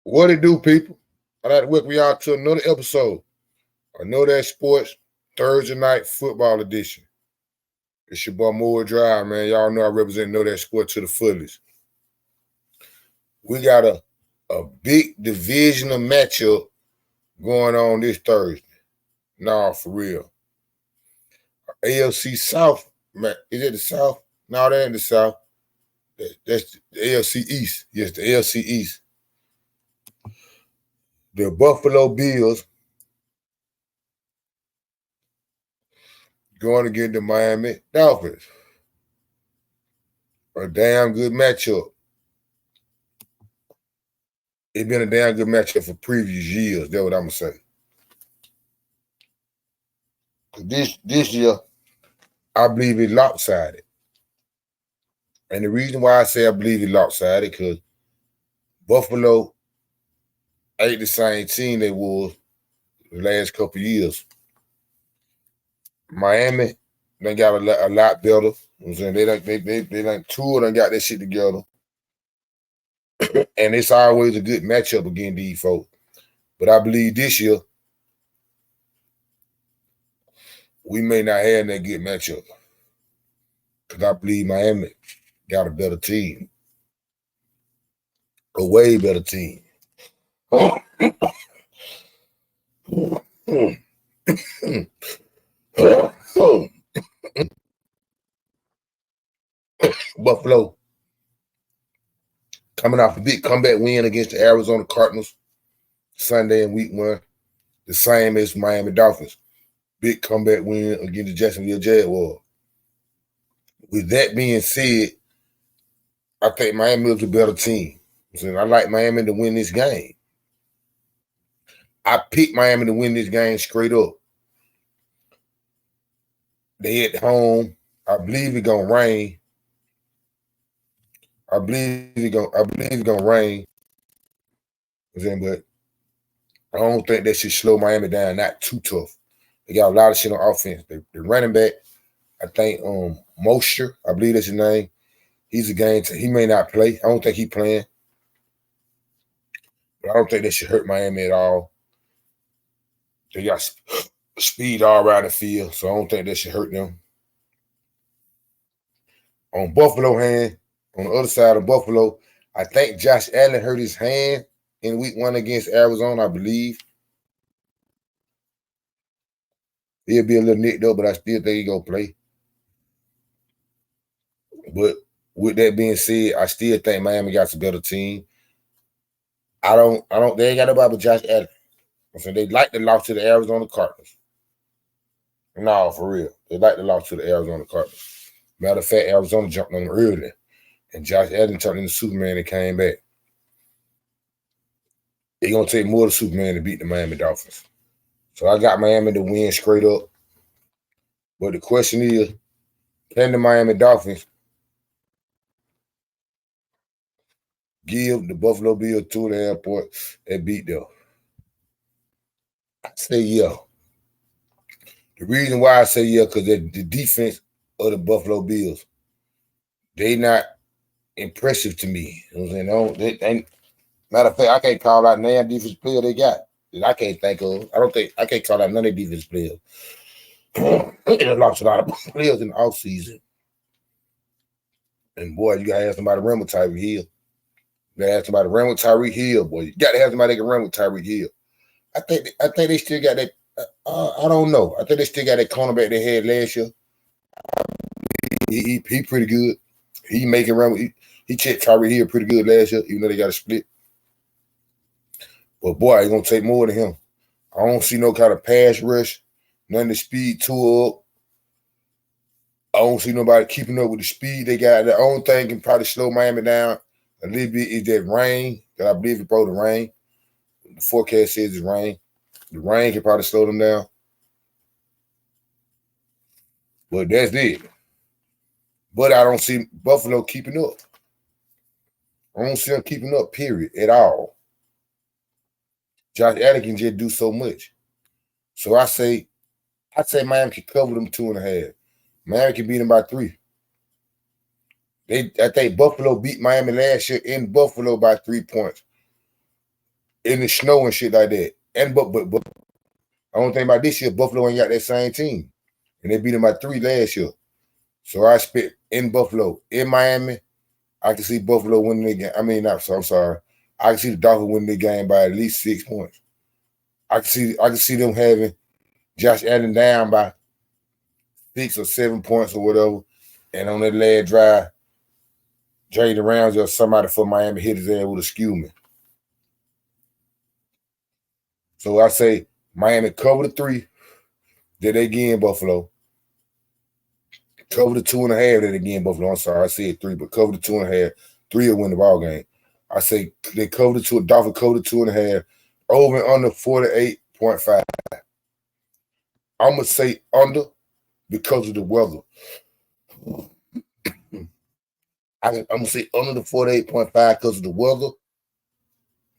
What it do, people? I'd like to welcome y'all to another episode of Knowdatsports Thursday Night Football Edition. It's your boy Moore Drive, man. Y'all know I represent Knowdatsports to the fullest. We got a big divisional matchup going on this Thursday. Nah, for real. AFC South, man. Is it the South? No, that ain't the South. That's the AFC East. Yes, the AFC East. The Buffalo Bills going against the Miami Dolphins. A damn good matchup. It's been a damn good matchup for previous years. That's what I'm gonna say. This year, I believe it's lopsided. And the reason why I say I believe it's lopsided, because Buffalo ain't the same team they was the last couple of years. Miami, they got a lot better. You know what I'm saying? They done two of them got that shit together. And it's always a good matchup against these folks. But I believe this year, we may not have that good matchup. Because I believe Miami got a better team. A way better team. Buffalo coming off a big comeback win against the Arizona Cardinals Sunday in week 1. The same as Miami Dolphins. Big comeback win against the Jacksonville Jaguars. With that being said, I think Miami is a better team. So I like Miami to win this game. I picked Miami to win this game straight up. They at home. I believe it's gonna rain. I believe it's gonna rain. But I don't think that should slow Miami down. Not too tough. They got a lot of shit on offense. The running back, I think Mosher, I believe that's his name. He's a game. He may not play. I don't think he's playing. But I don't think that should hurt Miami at all. They got speed all around the field, so I don't think that should hurt them. On Buffalo hand, on the other side of Buffalo, I think Josh Allen hurt his hand in week 1 against Arizona, I believe. He'll be a little nicked up, but I still think he's going to play. But with that being said, I still think Miami got a better team. They ain't got nobody but Josh Allen. So they like the loss to the Arizona Cardinals. No, for real. They like the loss to the Arizona Cardinals. Matter of fact, Arizona jumped on them early. And Josh Allen turned into Superman and came back. It's going to take more than Superman to beat the Miami Dolphins. So I got Miami to win straight up. But the question is, can the Miami Dolphins give the Buffalo Bills 2.5 points and beat them? I say yeah. The reason why I say yeah, because the defense of the Buffalo Bills, they not impressive to me. You know what I'm saying? Matter of fact, I can't call out none defense player they got that I can't think of. I can't call out none of the defense players. They lost a lot of players in the offseason. And boy, you gotta have somebody run with Tyreek Hill. You gotta have somebody run with Tyreek Hill, boy. You gotta have somebody that can run with Tyreek Hill. I think they still got that. I don't know. I think they still got that cornerback they had last year. He pretty good. He making run with. He checked Tyreek Hill pretty good last year, even though they got a split. But boy, it's gonna take more than him. I don't see no kind of pass rush, none of the speed to up. I don't see nobody keeping up with the speed they got. The only thing can probably slow Miami down a little bit is that rain. Because I believe it's probably the rain. The forecast says it's rain. The rain can probably slow them down. But that's it. But I don't see Buffalo keeping up. I don't see them keeping up, period, at all. Josh Allen can just do so much. So I say Miami can cover them 2.5. Miami can beat them by 3. I think Buffalo beat Miami last year in Buffalo by 3 points. in the snow and shit like that. And but I don't think about this year, Buffalo ain't got that same team. And they beat them by 3 last year. So I expect in Buffalo, in Miami, I can see Buffalo winning the game. I mean, I'm sorry. I can see the Dolphins winning the game by at least 6 points. I can see them having Josh Allen down by 6 or 7 points or whatever. And on that last drive, Jay Rounds or somebody for Miami hit his ass with a skew man. So I say Miami cover the 3 that they get in Buffalo. Cover the 2.5 that they get in Buffalo. I'm sorry, I said 3, but cover the 2.5. 3 will win the ball game. I say they cover the 2. Dolphins cover the 2.5. Over and under 48.5. I'm gonna say under because of the weather. I'm gonna say under the 48.5 because of the weather,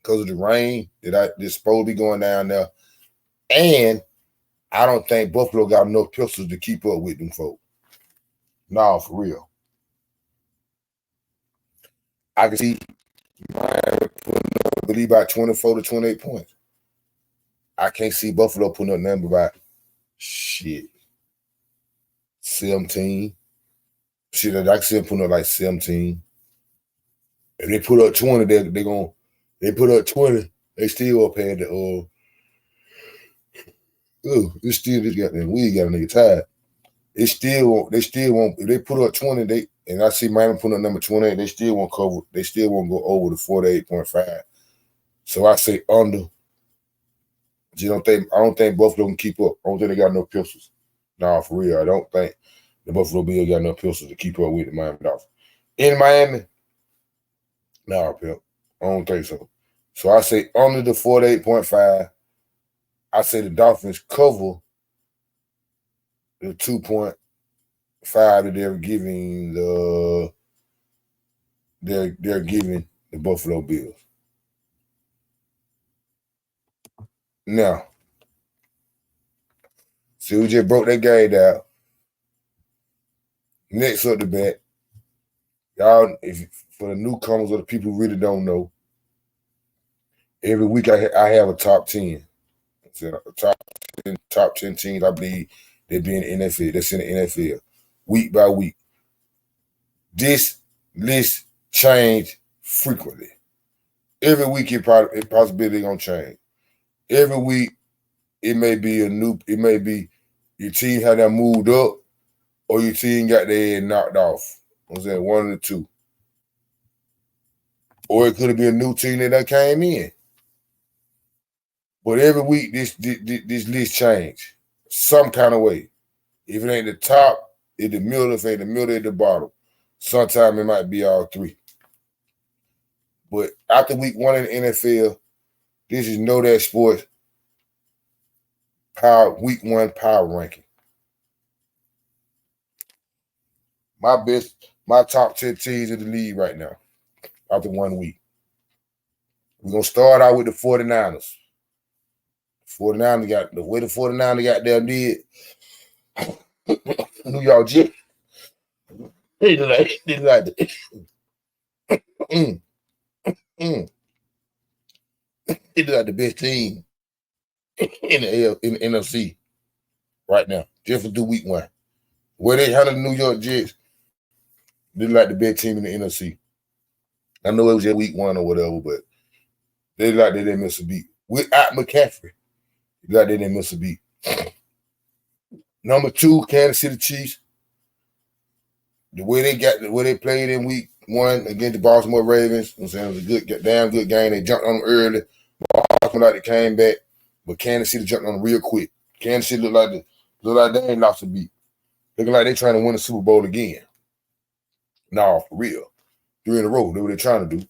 because of the rain that's supposed to be going down there, and I don't think Buffalo got enough pistols to keep up with them folks. No, for real. I can see Miami putting up, I believe, about 24 to 28 points. I can't see Buffalo putting up nothing about 17. Shit, I can see them putting up like 17. If they put up 20, they put up 20, they still up paying the it's still this goddamn weed got a nigga tired. They still won't if they put up 20, and I see Miami putting up number 28, they still won't cover, they still won't go over the 48.5. So I say under. I don't think Buffalo can keep up. I don't think they got no pistols. No, for real. I don't think the Buffalo Bills got no pistols to keep up with the Miami Dolphins. In Miami, no, Pimp. I don't think so. So I say under the 48.5. I say the Dolphins cover the 2.5 that they're giving they're giving the Buffalo Bills. Now, see, we just broke that game down. Next up the bet, y'all, for the newcomers or the people who really don't know, every week I have a top 10. So top 10 teams I believe they be in the NFL. That's in the NFL, week by week. This list change frequently. Every week it possibly gonna change. Every week it may be your team had that moved up or your team got their head knocked off. I'm saying one of the two. Or it could have been a new team that came in. But every week this list change some kind of way. If it ain't the top, it's the middle. If it ain't the middle, it's the bottom. Sometimes it might be all 3. But after week 1 in the NFL, this is Knowdatsports week 1 power ranking. My top 10 teams in the league right now after 1 week. We're going to start out with the 49ers. 49ers got the way the 49ers got there did. New York Jets. They like the they like the best team in the NFC right now, just for do week 1. Where they handle the New York Jets, they like the best team in the NFC. I know it was just week 1 or whatever, but they like they didn't miss a beat. Without McCaffrey, they like they didn't miss a beat. Number 2, Kansas City Chiefs. The way they played in week 1 against the Baltimore Ravens, I'm saying it was a damn good game. They jumped on them early. Baltimore like they came back, but Kansas City jumped on them real quick. Kansas City looked like they ain't lost a beat. Looking like they trying to win the Super Bowl again. No, for real. 3 in a row. That's what they're trying to do.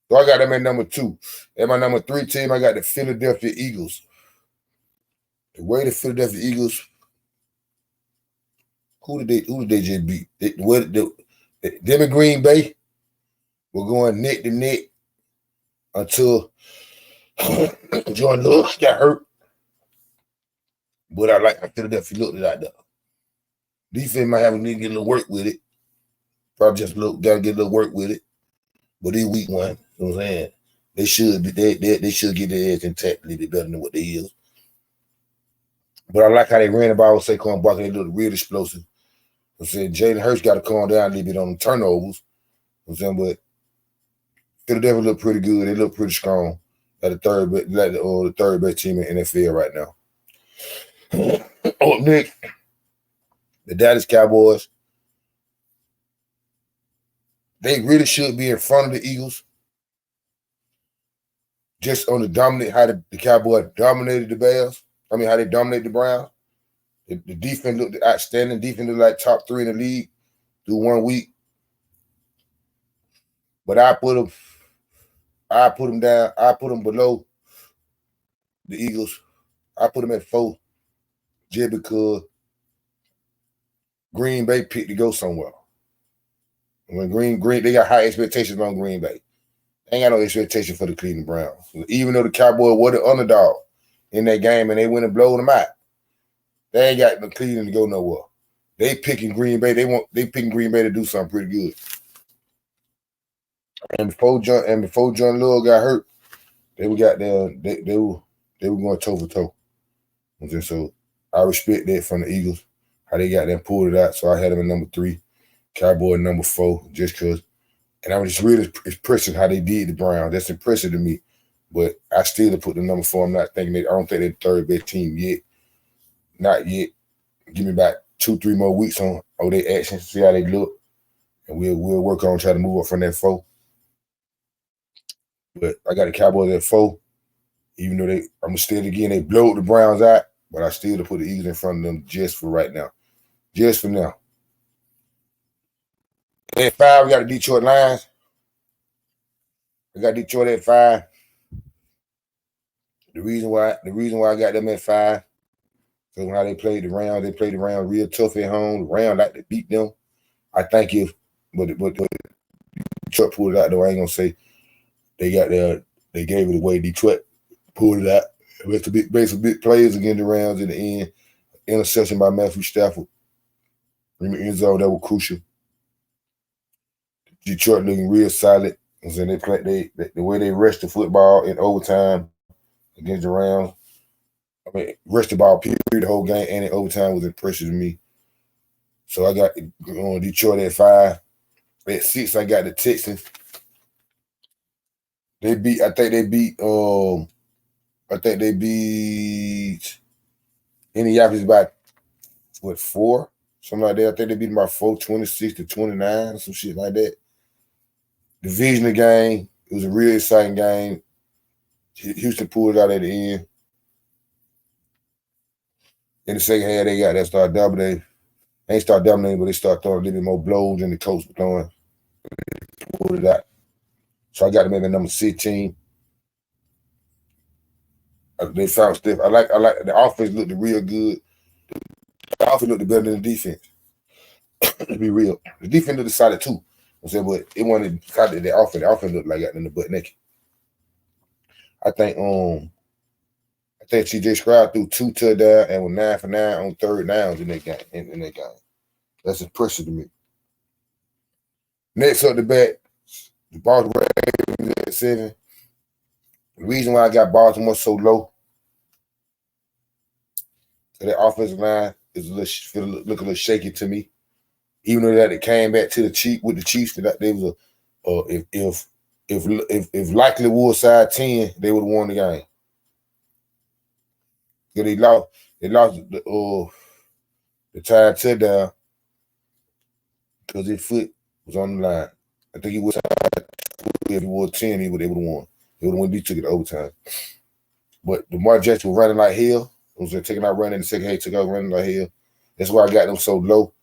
So I got them at number 2. At my number 3 team, I got the Philadelphia Eagles. The way the Philadelphia Eagles, who did they just beat? Them in Green Bay were going neck to neck until Jordan Lewis got hurt. But I like Philadelphia looked like that. Defense might have to get a little work with it. Probably just gotta get a little work with it. But it's week 1, you know what I'm saying? They should be they should get their edge intact a little bit better than what they is. But I like how they ran the ball with Saquon Barkley. They looked real explosive. I'm saying Jalen Hurts got to calm down a little bit on the turnovers. I'm saying, but Philadelphia look pretty good. They look pretty strong at the third best team in the NFL right now. Up next, the Dallas Cowboys. They really should be in front of the Eagles. Just on the dominant, how the Cowboys dominated the Bears. I mean, how they dominated the Browns. The defense looked outstanding. Defense looked like top 3 in the league through 1 week. But I put them down. I put them below the Eagles. I put them at 4 just because Green Bay picked to go somewhere. When Green they got high expectations on Green Bay. They ain't got no expectation for the Cleveland Browns. Even though the Cowboys were the underdog in that game and they went and blowed them out, they ain't got no Cleveland to go nowhere. They picking Green Bay. They picking Green Bay to do something pretty good. And before John Love got hurt, they were going toe for toe. And so I respect that from the Eagles, how they got them pulled it out. So I had them at number 3, Cowboy number 4, just because. And I was just really impressed how they did the Browns. That's impressive to me. But I still put the number 4. I'm not thinking I don't think they're the third best team yet. Not yet. Give me about 2-3 more weeks on their actions, see how they look. And we'll work on trying to move up from that 4. But I got the Cowboys at 4. Even though they blowed the Browns out, but I still put the Eagles in front of them just for right now. Just for now. At 5, we got the Detroit Lions. We got Detroit at 5. The reason why I got them at 5, because how they played the Rams real tough at home. The Rams like to beat them. I think but Detroit pulled it out though. I ain't gonna say they gave it away. Detroit pulled it out. Made some big plays against the Rams in the end. Interception by Matthew Stafford in the end zone that was crucial. Detroit looking real solid. And then the way they rushed the football in overtime against the Rams. I mean, rushed the ball period the whole game and in overtime was impressive to me. So I got Detroit at 5. At 6, I got the Texans. I think they beat Indianapolis by 4? Something like that. I think they beat them by 4, 26-29, or some shit like that. Divisional game. It was a real exciting game. Houston pulled it out at the end. In the second half, they started dominating. They ain't start dominating, but they start throwing a little bit more blows than the coach was throwing. Pulled it out. So I got them at number 16. They found stiff. I like the offense looked real good. The offense looked better than the defense. To be real, the defense looked solid too. I said, but it wasn't solid. The offense looked like got in the butt naked. I think CJ Stroud threw 2 touchdowns and was 9 for 9 on third downs in that game. In that game, that's impressive to me. Next up the bat, the Baltimore Ravens at 7. The reason why I got Baltimore so low, that offensive line is look a little shaky to me. Even though that it came back to the Chiefs, that they was if likely was side 10, they would have won the game. So they lost the tie touchdown because his foot was on the line. I think he was if he was 10, they would have won. They would have won. He took it to overtime. But Lamar Jackson was running like hell. He was taking out running in the second half, took out running like hell. That's why I got them so low.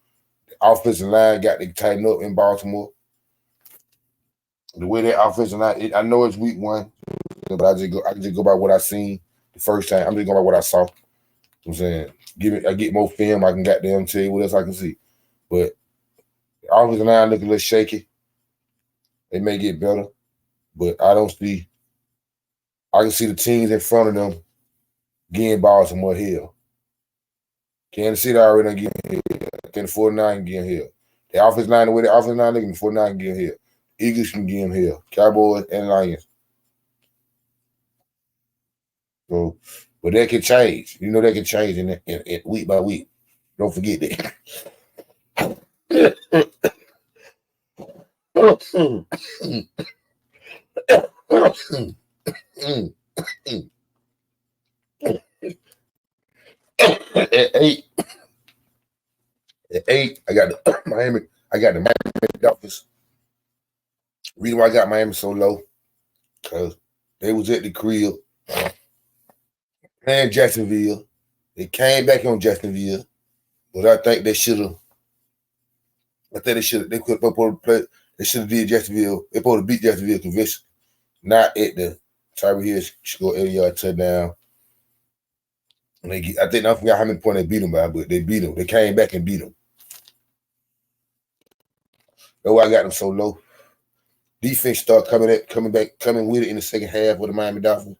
The offensive line got to tighten up in Baltimore. The way that offensive line, I know it's week 1, but I just go by what I seen the first time. I'm just going by what I saw. I'm saying, I get more film, I can goddamn tell you what else I can see. But the offensive line look a little shaky. They may get better, but I can see the teams in front of them getting Baltimore hell. Kansas City already getting hell. Can the 49 get hell. The offensive line, the way the offensive line looking, the 49 can get hell. Eagles can get him hell. Cowboys and Lions. So, but that can change. You know, that can change in week by week. Don't forget that. At eight, I got the Miami. I got the Miami Dolphins. Reason why I got Miami so low, because they was at the crib playing Jacksonville. They came back on Jacksonville, but I think they should have. I think they should have. They could have play. They should have did Jacksonville. They supposed to beat Jacksonville conviction, not at the Tyreek Hill scored 80-yard touchdown. And I forgot how many points they beat them by, but they beat them. They came back and beat them. That's why I got them so low. Defense started coming with it in the second half with the Miami Dolphins.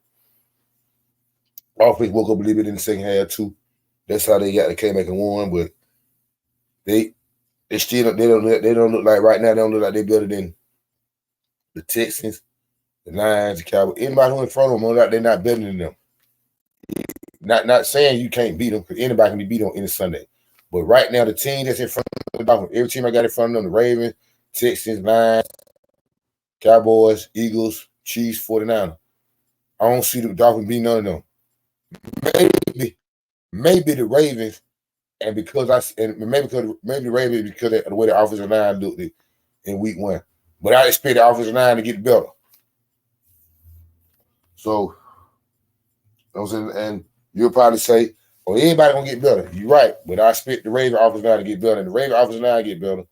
Offense woke up a little bit in the second half too. That's how they came back and won. But they don't look like right now. They don't look like they're better than the Texans, the Lions, the Cowboys. Anybody who in front of them, look like they're not better than them. Not saying you can't beat them, because anybody can be beat on any Sunday. But right now, the team that's in front of the Dolphins, every team I got in front of them, the Ravens, Texans, Lions, Cowboys, Eagles, Chiefs, 49ers. I don't see the Dolphins beating none of them. Maybe the Ravens, and maybe the Ravens because of the way the offensive line looked in week one. But I expect the offensive line to get better. So, you know what I'm saying? And you'll probably say, "Oh, everybody gonna get better." You're right, but I expect the Ravens offensive line to get better, and the Ravens offensive line get better.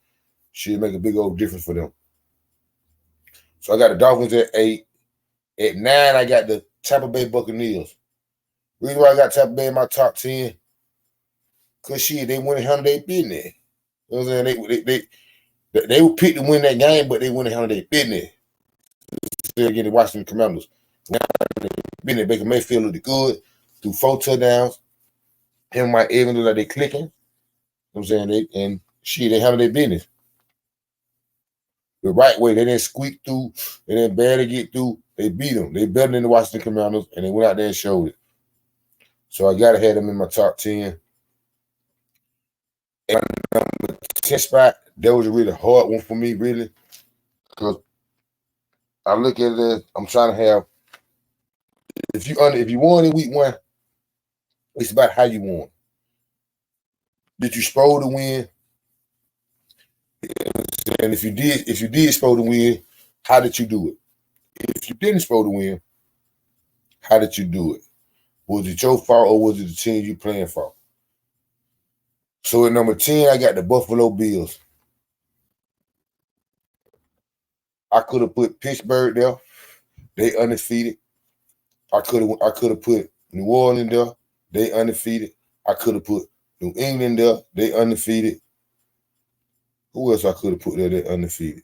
Should make a big old difference for them. So I got the Dolphins at 8. At 9, I got the Tampa Bay Buccaneers. Reason why I got Tampa Bay in my top 10, because they went and handled their business. You know what I'm saying? They were picked to win that game, but they went and handled their business. Still getting watching the Commanders. Baker Mayfield looked good, threw 4 touchdowns. Him and Mike Evans look like they clicking. You know what I'm saying? They handled their business the right way. They didn't squeak through. They didn't barely get through. They beat them. They better than the Washington Commanders, and they went out there and showed it. So I got to have them in my top 10. And number 10 spot, that was a really hard one for me, really, because I look at it as I'm trying to have. If you won in week 1, it's about how you won. Did you supposed to win? And if you did supposed to win, how did you do it? If you didn't supposed to win, how did you do it? Was it your fault or was it the team you playing for? So at number 10, I got the Buffalo Bills. I could have put Pittsburgh there. They undefeated. I could have put New Orleans there. They undefeated. I could have put New England there. They undefeated. Who else I could have put there? They undefeated.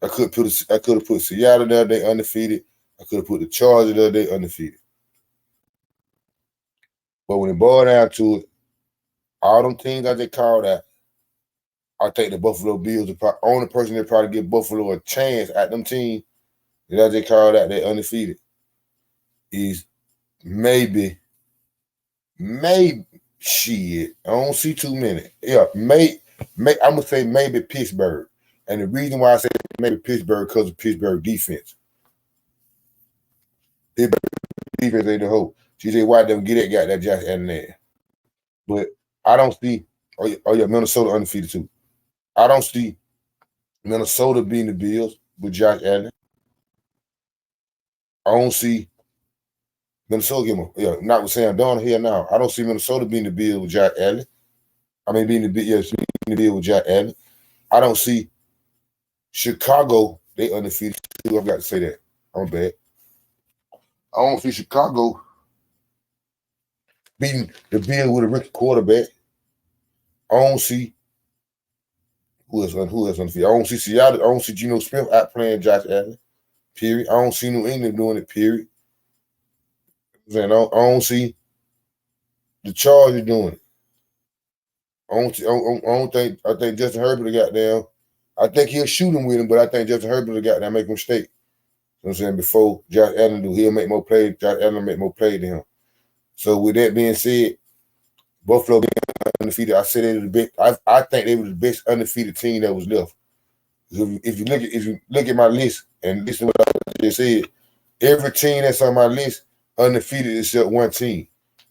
I could have put Seattle there. They undefeated. I could have put the Chargers there. They undefeated. But when it boiled down to it, all them teams I just called out, I think the Buffalo Bills are the only person that probably give Buffalo a chance at them teams that I just called out, they undefeated, is maybe shit. I don't see too many. Yeah, I'm gonna say maybe Pittsburgh. And the reason why I say maybe Pittsburgh because of Pittsburgh defense. Pittsburgh defense ain't the hope. TJ Watt don't get that guy that Josh Allen there. But I don't see. Oh yeah, Minnesota undefeated too. I don't see Minnesota beating the Bills with Josh Allen. I don't see Minnesota not with Sam Darnold here now. I don't see Minnesota beating the Bills with Josh Allen. I mean beating the Bills with Josh Allen. I don't see Chicago. They undefeated too. I've got to say that. I'm bad. I don't see Chicago beating the Bills with a rookie quarterback. I don't see who else undefeated. I don't see Seattle. I don't see Geno Smith outplaying Josh Allen. Period. I don't see New England doing it. Period. I don't see the Chargers doing it. I think Justin Herbert got down. I think he'll shoot him with him, but I think Justin Herbert got down make a mistake. what I'm saying? Before Josh Allen do, he'll make more plays. Josh Allen make more plays than him. So with that being said, Buffalo being undefeated, I said they were the best. I think they were the best undefeated team that was left. If you look at my list and listen to what I just said, every team that's on my list undefeated except one team,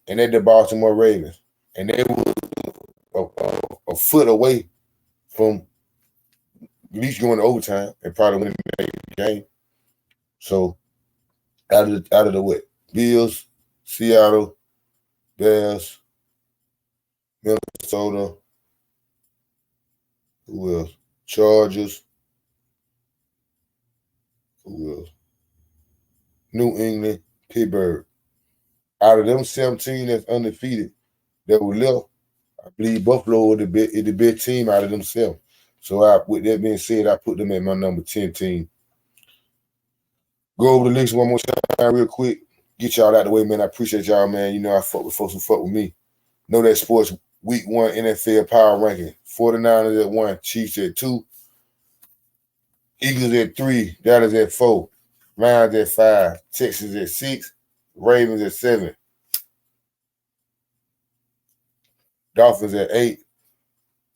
and that's the Baltimore Ravens, and they were a foot away from at least going to overtime and probably winning the game. So out of the what? Bills, Seattle, Bears, Minnesota, who else? Chargers, who else? New England, Pittsburgh. Out of them 17 that's undefeated that were left, I believe Buffalo is the best team out of themselves. So with that being said, I put them at my number 10 team. Go over the list one more time real quick. Get y'all out the way, man. I appreciate y'all, man. You know I fuck with folks who fuck with me. Know That Sports Week 1 NFL Power Ranking. 49ers at 1, Chiefs at 2, Eagles at 3, Dallas at 4, Lions at 5, Texans at 6, Ravens at 7, Dolphins at 8,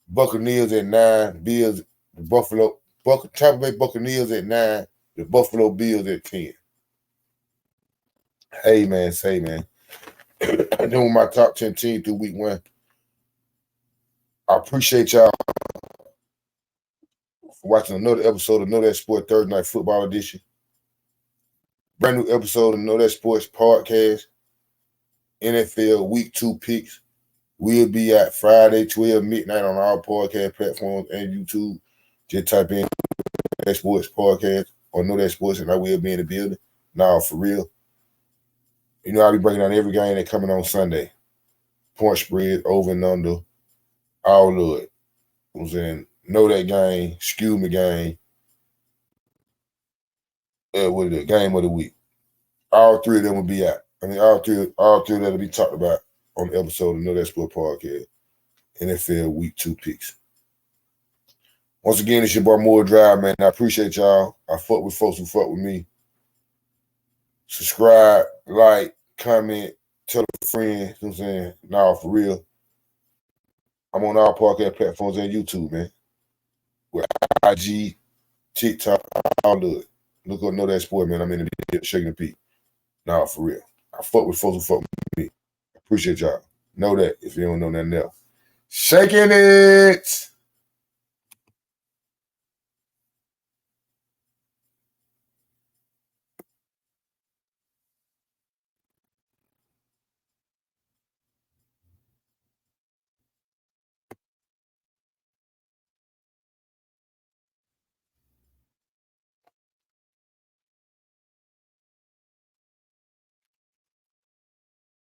Buccaneers at 9, Bills, Tampa Bay Buccaneers at 9, the Buffalo Bills at 10. Hey, man, I'm doing my top 10 team through week 1. I appreciate y'all for watching another episode of Know That Sport Thursday Night Football Edition. Brand new episode of Know That Sports Podcast. NFL Week 2 picks. We'll be at Friday, 12 midnight on all podcast platforms and YouTube. Just type in Know That Sports Podcast or Know That Sports and I will be in the building. Nah, for real. You know, I'll be breaking down every game that's coming on Sunday. Point spread, over and under, all of it. You know what I'm saying? Know that game, skew me game. What is it? Game of the week. All 3 of them will be out. I mean, all three of them will be talked about on the episode of Know That Sport Podcast. NFL Week 2 picks. Once again, it's your boy Moore Drive, man. I appreciate y'all. I fuck with folks who fuck with me. Subscribe, like, comment, tell a friend. You know what I'm saying? Nah, for real. I'm on all podcast platforms and YouTube, man. With IG, TikTok, all of it. Look up Know That Sport, man. I'm in the video shaking the peak. Nah, for real. I fuck with folks who fuck with me. I appreciate y'all. Know that if you don't know nothing else. Shaking it!